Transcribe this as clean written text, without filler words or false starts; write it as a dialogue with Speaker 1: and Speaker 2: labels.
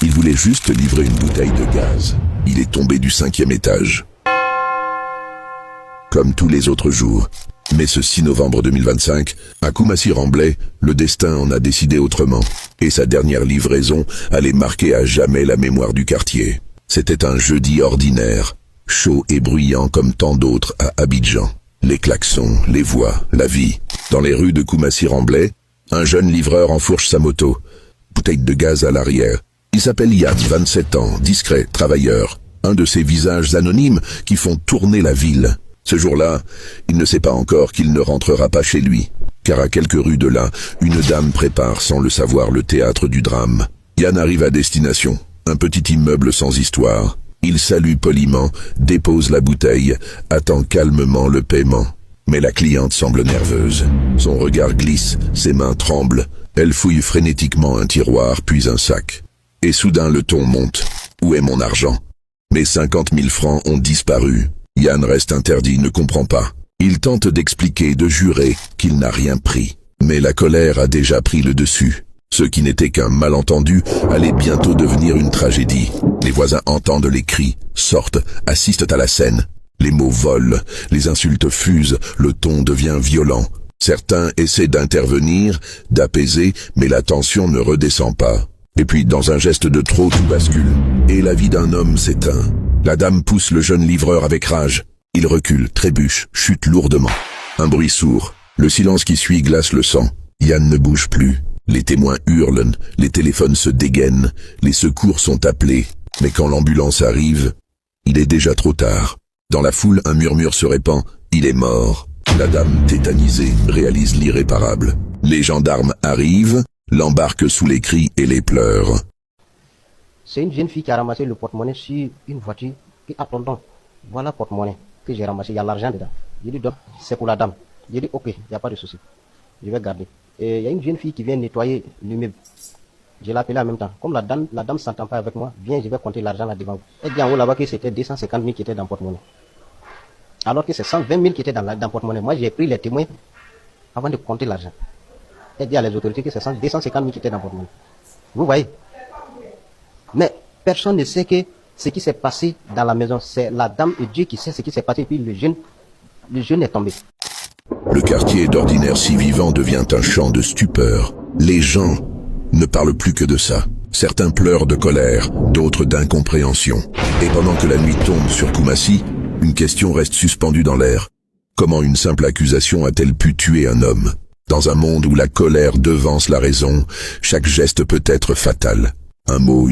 Speaker 1: Il voulait juste livrer une bouteille de gaz. Il est tombé du 5e étage. Comme tous les autres jours. Mais ce 6 novembre 2025, à Koumassi-Ramblay, le destin en a décidé autrement. Et sa dernière livraison allait marquer à jamais la mémoire du quartier. C'était un jeudi ordinaire, chaud et bruyant comme tant d'autres à Abidjan. Les klaxons, les voix, la vie. Dans les rues de Koumassi-Ramblay, un jeune livreur enfourche sa moto. Bouteille de gaz à l'arrière. Il s'appelle Yann, 27 ans, discret, travailleur. Un de ces visages anonymes qui font tourner la ville. Ce jour-là, il ne sait pas encore qu'il ne rentrera pas chez lui. Car à quelques rues de là, une dame prépare sans le savoir le théâtre du drame. Yann arrive à destination. Un petit immeuble sans histoire. Il salue poliment, dépose la bouteille, attend calmement le paiement. Mais la cliente semble nerveuse. Son regard glisse, ses mains tremblent. Elle fouille frénétiquement un tiroir, puis un sac. Et soudain le ton monte. Où est mon argent? Mes 50 000 francs ont disparu. Yann reste interdit, ne comprend pas. Il tente d'expliquer, de jurer qu'il n'a rien pris. Mais la colère a déjà pris le dessus. Ce qui n'était qu'un malentendu allait bientôt devenir une tragédie. Les voisins entendent les cris, sortent, assistent à la scène. Les mots volent, les insultes fusent, le ton devient violent. Certains essaient d'intervenir, d'apaiser, mais la tension ne redescend pas. Et puis, dans un geste de trop, tout bascule. Et la vie d'un homme s'éteint. La dame pousse le jeune livreur avec rage. Il recule, trébuche, chute lourdement. Un bruit sourd. Le silence qui suit glace le sang. Yann ne bouge plus. Les témoins hurlent, les téléphones se dégainent, les secours sont appelés. Mais quand l'ambulance arrive, il est déjà trop tard. Dans la foule, un murmure se répand. Il est mort. La dame, tétanisée, réalise l'irréparable. Les gendarmes arrivent, l'embarquent sous les cris et les pleurs.
Speaker 2: C'est une jeune fille qui a ramassé le porte-monnaie sur une voiture qui a tonton. Voilà le porte-monnaie que j'ai ramassé, il y a l'argent dedans. J'ai dit, c'est pour la dame. J'ai dit, ok, il n'y a pas de souci. Je vais garder. Et il y a une jeune fille qui vient nettoyer l'immeuble. Je l'ai appelée en même temps. Comme la dame s'entend pas avec moi, viens, je vais compter l'argent là devant vous. Elle dit en haut là-bas que c'était 250 000 qui étaient dans le porte-monnaie. Alors que c'est 120 000 qui étaient dans le porte-monnaie. Moi, j'ai pris les témoins avant de compter l'argent. Elle dit à les autorités que c'est 250 000 qui étaient dans le porte-monnaie. Vous voyez? Mais personne ne sait que ce qui s'est passé dans la maison. C'est la dame et Dieu qui sait ce qui s'est passé. Et puis le jeune est tombé.
Speaker 1: Le quartier d'ordinaire si vivant devient un champ de stupeur. Les gens ne parlent plus que de ça. Certains pleurent de colère, d'autres d'incompréhension. Et pendant que la nuit tombe sur Koumassi, une question reste suspendue dans l'air. Comment une simple accusation a-t-elle pu tuer un homme? Dans un monde où la colère devance la raison, chaque geste peut être fatal. Un mot,